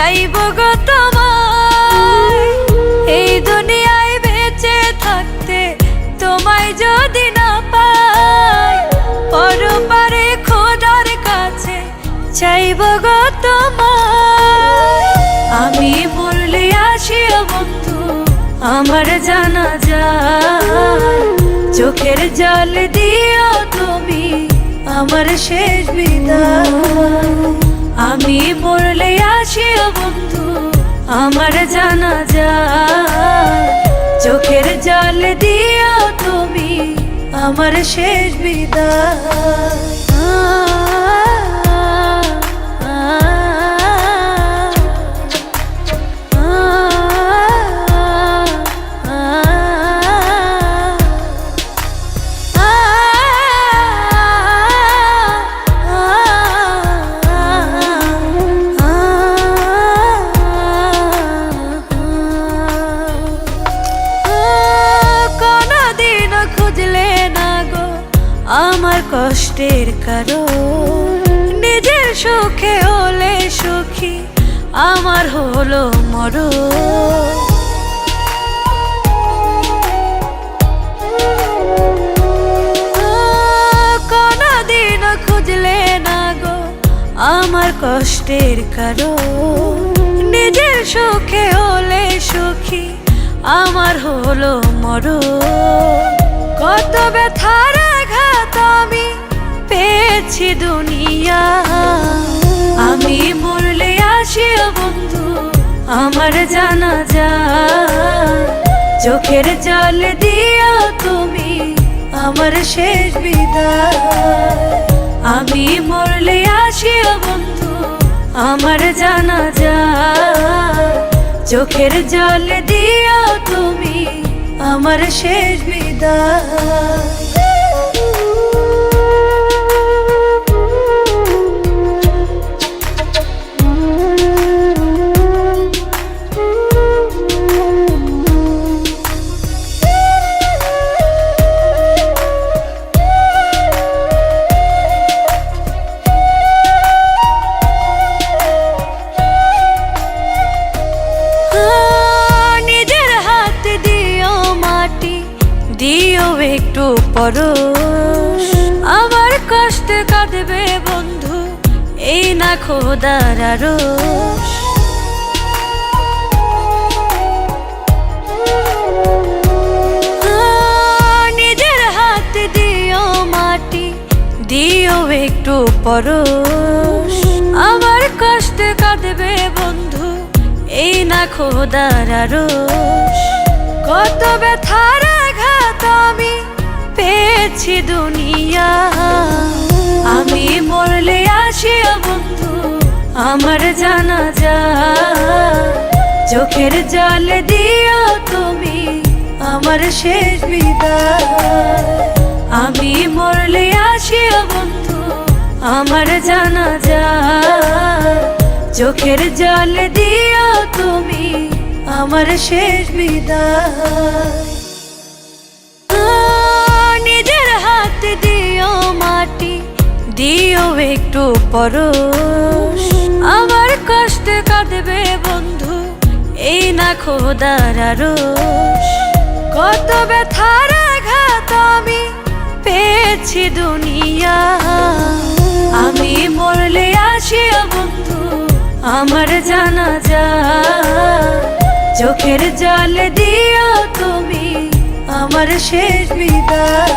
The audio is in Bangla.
চাইবো গো তোমায়। এই দুনিয়ায় বেঁচে থাকতে তোমায় যদি না পাই, পরপারে খোদার কাছে চাইবো গো তোমায়। আমি মরলে আসিও বন্ধু আমার জানাজায়, চোখের জল দিও তুমি আমার শেষ বিদায়। আমি মরলে আসিও বন্ধু আমার জানাজায়, চোখের জল দিও তুমি আমার শেষ বিদায়। আমার কষ্টের কারণ নিজের সুখে হলে সুখী, আমার হলো মরণ। কোনদিন খুঁজলে না গো আমার কষ্টের কারণ, নিজের সুখে হলে সুখী, আমার হলো মরণ। কত ব্যথার আঘাত আমি পেয়েছি দুনিয়া, আমি মরলে আসিও বন্ধু আমার জানাজায়, চোখের জল দিও তুমি আমার শেষ বিদায়। আমি মরলে আসিও বন্ধু আমার জানাজায়, চোখের জল দিও তুমি আমার শেষ বিদায়। দিও একটু পরশ, আমার কষ্ট কাঁদবে বন্ধু এই না খোদার আরশ। নিজের হাত দিও মাটি, দিও একটু পরশ, আমার কষ্ট কাঁদবে বন্ধু এই না খোদার আরশ। কত ব্যথার আঘাত আমি পেয়েছি দুনিয়া, আমি মরলে আসিও বন্ধু আমার জানাজায়, চোখের জল দিও তুমি আমার শেষ বিদায়। আমি মরলে আসিও বন্ধু আমার জানাজায়, চোখের জল দিও তুমি আমার শেষ বিদায়। নিজের হাত দিও মাটি, দিও একটু পরশ, আমার কষ্ট কাঁদবে বন্ধু এই না খোদার আরশ। কত ব্যথার আঘাত আমি পেয়েছি দুনিয়া, আমি মরলে আসিও বন্ধু আমার জানাজায়, চোখের জল দিও তুমি আমার শেষ বিদায়।